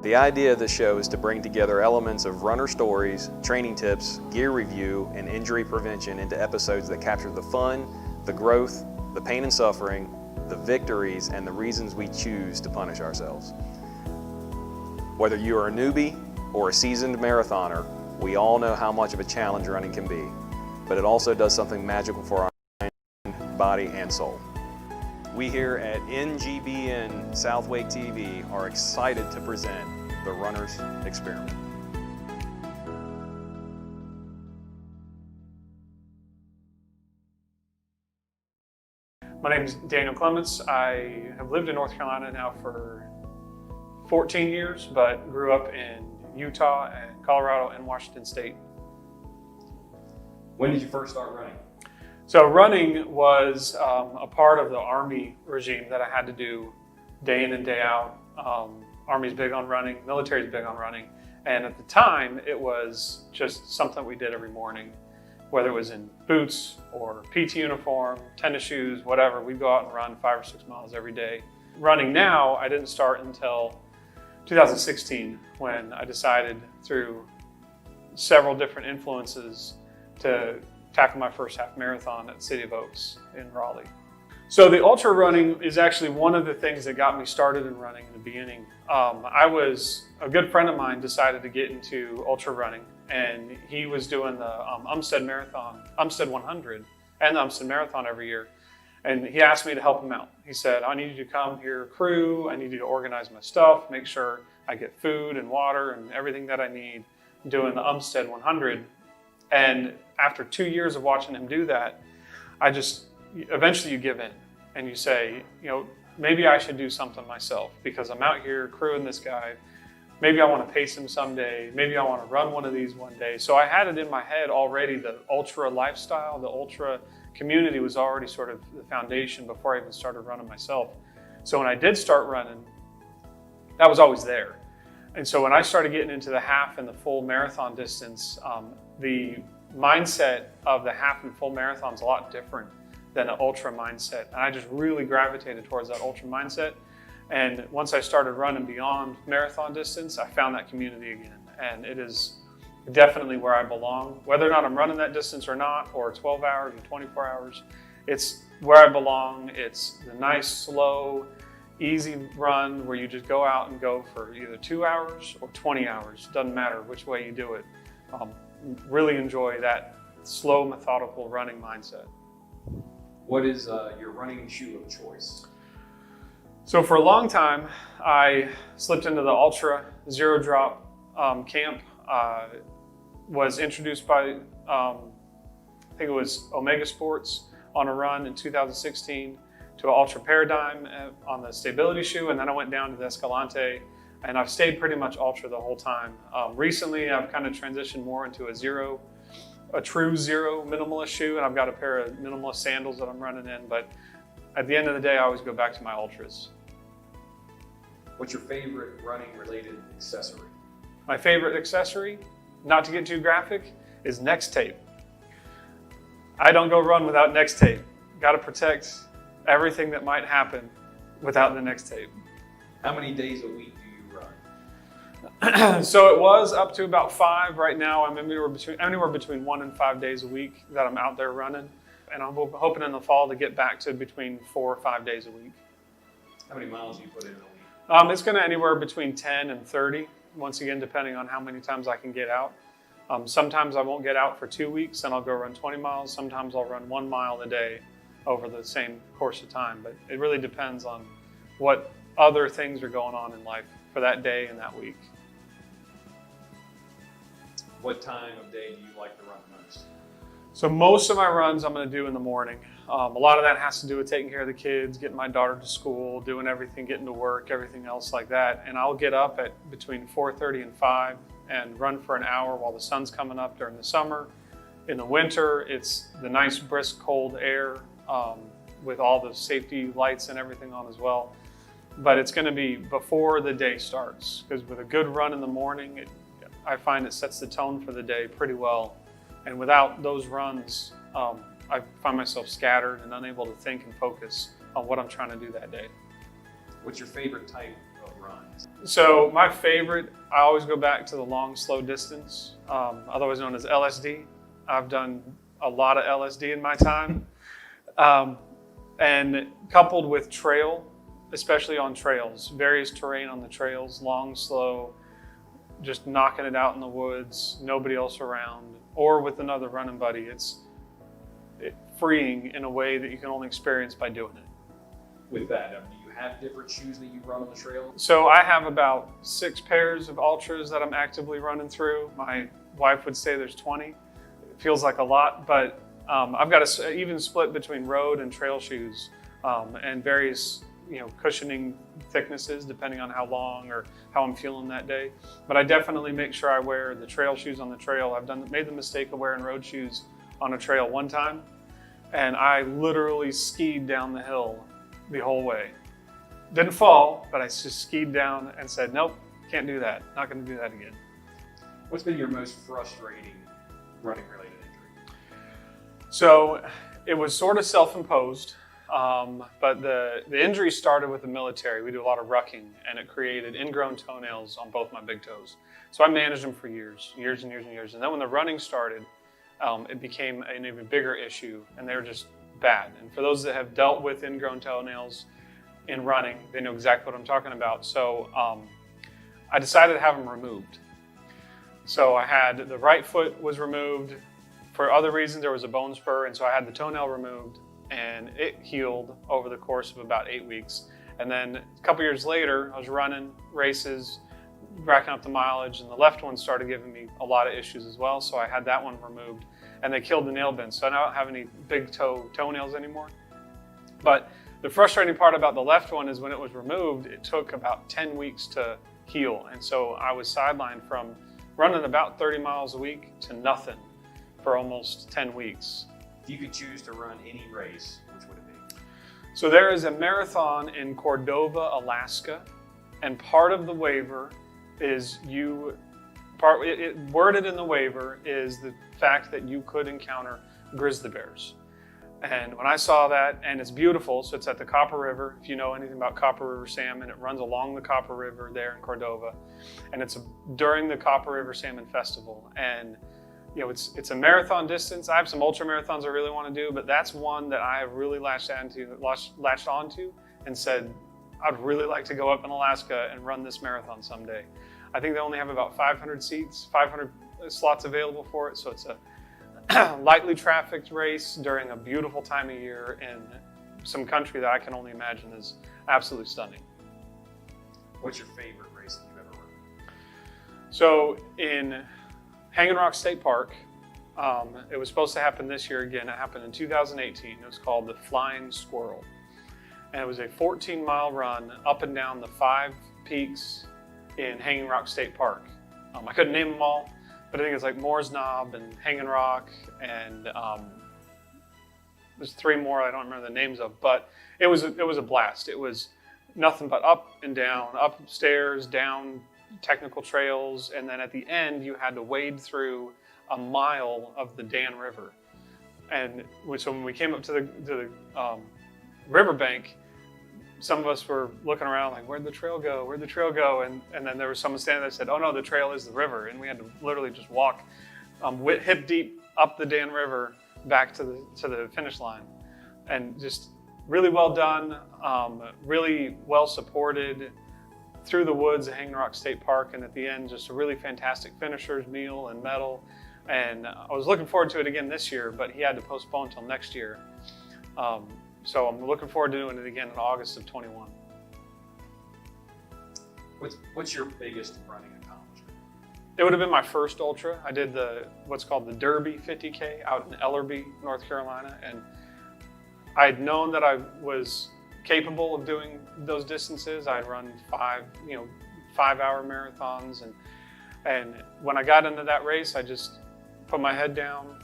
The idea of the show is to bring together elements of runner stories, training tips, gear review, and injury prevention into episodes that capture the fun, the growth, the pain and suffering, the victories, and the reasons we choose to punish ourselves. Whether you are a newbie or a seasoned marathoner, we all know how much of a challenge running can be, but it also does something magical for our mind, body, and soul. We here at NGBN South Wake TV are excited to present the Runner's Experiment. My name is Daniel Clements. I have lived in North Carolina now for 14 years, but grew up in Utah and Colorado and Washington State. When did you first start running? So running was a part of the Army regime that I had to do day in and day out. Army's big on running, military's big on running. And at the time, it was just something we did every morning, whether it was in boots or PT uniform, tennis shoes, whatever. We'd go out and run 5 or 6 miles every day. Running now, I didn't start until 2016 when I decided through several different influences to tackle my first half marathon at City of Oaks in Raleigh. So the ultra running is actually one of the things that got me started in running in the beginning. A good friend of mine decided to get into ultra running, and he was doing the Umstead Marathon, Umstead 100 and the Umstead Marathon every year. And he asked me to help him out. He said, I need you to come here, crew. I need you to organize my stuff, make sure I get food and water and everything that I need doing the Umstead 100. And after 2 years of watching him do that, eventually you give in and you say, maybe I should do something myself because I'm out here crewing this guy. Maybe I want to pace him someday. Maybe I want to run one of these one day. So I had it in my head already, the ultra lifestyle, the ultra community was already sort of the foundation before I even started running myself. So when I did start running, that was always there. And so when I started getting into the half and the full marathon distance, the mindset of the half and full marathon is a lot different than an ultra mindset. And I just really gravitated towards that ultra mindset. And once I started running beyond marathon distance, I found that community again. And it is definitely where I belong. Whether or not I'm running that distance or not, or 12 hours or 24 hours, it's where I belong. It's the nice, slow, easy run where you just go out and go for either 2 hours or 20 hours. Doesn't matter which way you do it. Really enjoy that slow, methodical running mindset. What is your running shoe of choice? So for a long time, I slipped into the ultra zero drop camp. Was introduced by, I think it was Omega Sports on a run in 2016 to an Ultra Paradigm on the stability shoe. And then I went down to the Escalante, and I've stayed pretty much ultra the whole time. Recently, I've kind of transitioned more into a true zero minimalist shoe, and I've got a pair of minimalist sandals that I'm running in. But at the end of the day, I always go back to my ultras. What's your favorite running related accessory? My favorite accessory, not to get too graphic, is Next Tape. I don't go run without Next Tape. Got to protect everything that might happen without the Next Tape. How many days a week do you run? So it was up to about 5. Right now I'm anywhere between 1 and 5 days a week that I'm out there running. And I'm hoping in the fall to get back to between 4 or 5 days a week. How many miles do you put in a week? It's going to anywhere between 10 and 30. Once again, depending on how many times I can get out. Sometimes I won't get out for 2 weeks and I'll go run 20 miles. Sometimes I'll run 1 mile a day over the same course of time. But it really depends on what other things are going on in life for that day and that week. What time of day do you like to run most? So most of my runs I'm going to do in the morning. A lot of that has to do with taking care of the kids, getting my daughter to school, doing everything, getting to work, everything else like that. And I'll get up at between 4:30 and 5 and run for an hour while the sun's coming up during the summer. In the winter, it's the nice, brisk, cold air with all the safety lights and everything on as well. But it's going to be before the day starts, because with a good run in the morning, I find it sets the tone for the day pretty well. And without those runs, I find myself scattered and unable to think and focus on what I'm trying to do that day. What's your favorite type of run? runs? So my favorite, I always go back to the long, slow distance, otherwise known as LSD. I've done a lot of LSD in my time. And coupled with trail, especially on trails, various terrain on the trails, long, slow, just knocking it out in the woods, nobody else around, or with another running buddy. It's freeing in a way that you can only experience by doing it. With that, do you have different shoes that you run on the trail? So I have about 6 pairs of Ultras that I'm actively running through. My wife would say there's 20. It feels like a lot, but I've got an even split between road and trail shoes, and various cushioning thicknesses depending on how long or how I'm feeling that day. But I definitely make sure I wear the trail shoes on the trail. I've made the mistake of wearing road shoes on a trail one time, and I literally skied down the hill the whole way. Didn't fall, but I just skied down and said, nope, can't do that. Not going to do that again. What's been your most frustrating running related injury? So it was sort of self-imposed, but the injury started with the military. We do a lot of rucking, and it created ingrown toenails on both my big toes. So I managed them for years and years and years. And then when the running started, it became an even bigger issue, and they were just bad. And for those that have dealt with ingrown toenails in running, they know exactly what I'm talking about. So I decided to have them removed. So I had the right foot was removed. For other reasons, there was a bone spur, and so I had the toenail removed, and it healed over the course of about 8 weeks. And then a couple years later, I was running races, racking up the mileage, and the left one started giving me a lot of issues as well. So I had that one removed, and they killed the nail bend. So I don't have any big toenails anymore. But the frustrating part about the left one is when it was removed, it took about 10 weeks to heal. And so I was sidelined from running about 30 miles a week to nothing for almost 10 weeks. If you could choose to run any race, which would it be? So there is a marathon in Cordova, Alaska, and part of the waiver is worded in the waiver is the fact that you could encounter grizzly bears. And when I saw that, and it's beautiful, so it's at the Copper River. If you know anything about Copper River salmon, it runs along the Copper River there in Cordova, and it's during the Copper River Salmon Festival. And it's a marathon distance. I have some ultra marathons I really want to do, but that's one that I have really latched onto and said, I'd really like to go up in Alaska and run this marathon someday. I think they only have about 500 seats, 500 slots available for it, so it's a lightly trafficked race during a beautiful time of year in some country that I can only imagine is absolutely stunning. What's your favorite race that you've ever run? So in Hanging Rock State Park, it was supposed to happen this year again. It happened in 2018. It was called the Flying Squirrel. And it was a 14-mile run up and down the 5 peaks in Hanging Rock State Park. I couldn't name them all, but I think it's like Moore's Knob and Hanging Rock, and there's 3 more I don't remember the names of, but it was a blast. It was nothing but up and down, upstairs, down technical trails, and then at the end you had to wade through a mile of the Dan River. And so when we came up to the riverbank, some of us were looking around like, where'd the trail go? Where'd the trail go? And then there was someone standing there that said, oh no, the trail is the river. And we had to literally just walk hip deep up the Dan River back to the finish line. And just really well done, really well supported through the woods at Hanging Rock State Park. And at the end, just a really fantastic finisher's meal and medal. And I was looking forward to it again this year, but he had to postpone till next year. So I'm looking forward to doing it again in August of 21. What's your biggest running accomplishment? It would have been my first ultra. I did what's called the Derby 50K out in Ellerbe, North Carolina, and I'd known that I was capable of doing those distances. I'd run 5-hour marathons, and when I got into that race, I just put my head down,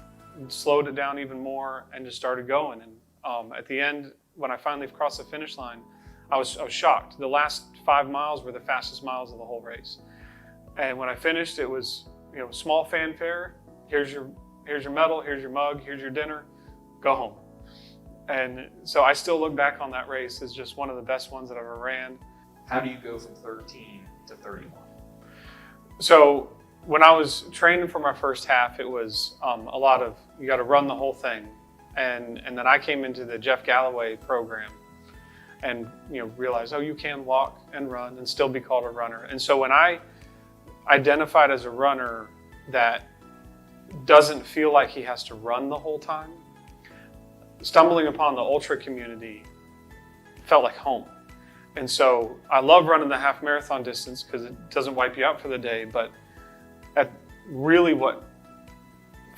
slowed it down even more, and just started going. And at the end, when I finally crossed the finish line, I was shocked. The last 5 miles were the fastest miles of the whole race. And when I finished, it was small fanfare. Here's your medal, here's your mug, here's your dinner, go home. And so I still look back on that race as just one of the best ones that I ever ran. How do you go from 13 to 31? So when I was training for my first half, it was a lot of, you got to run the whole thing. And then I came into the Jeff Galloway program and realized, oh, you can walk and run and still be called a runner. And so when I identified as a runner that doesn't feel like he has to run the whole time, stumbling upon the ultra community felt like home. And so I love running the half marathon distance because it doesn't wipe you out for the day, but really what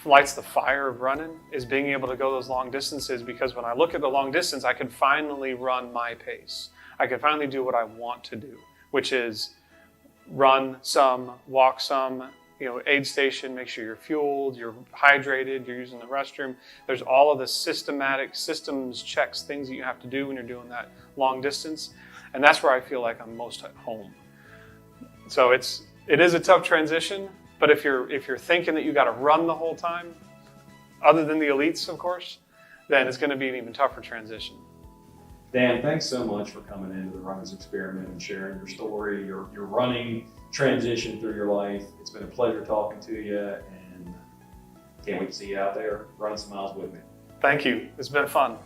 lights the fire of running is being able to go those long distances, because when I look at the long distance, I can finally run my pace. I can finally do what I want to do, which is run some, walk some, aid station, make sure you're fueled, you're hydrated, you're using the restroom. There's all of the systems checks, things that you have to do when you're doing that long distance. And that's where I feel like I'm most at home. So it is a tough transition, but if you're thinking that you got to run the whole time, other than the elites, of course, then it's going to be an even tougher transition. Dan, thanks so much for coming into the Runners Experiment and sharing your story, your running transition through your life. It's been a pleasure talking to you, and can't wait to see you out there running some miles with me. Thank you. It's been fun.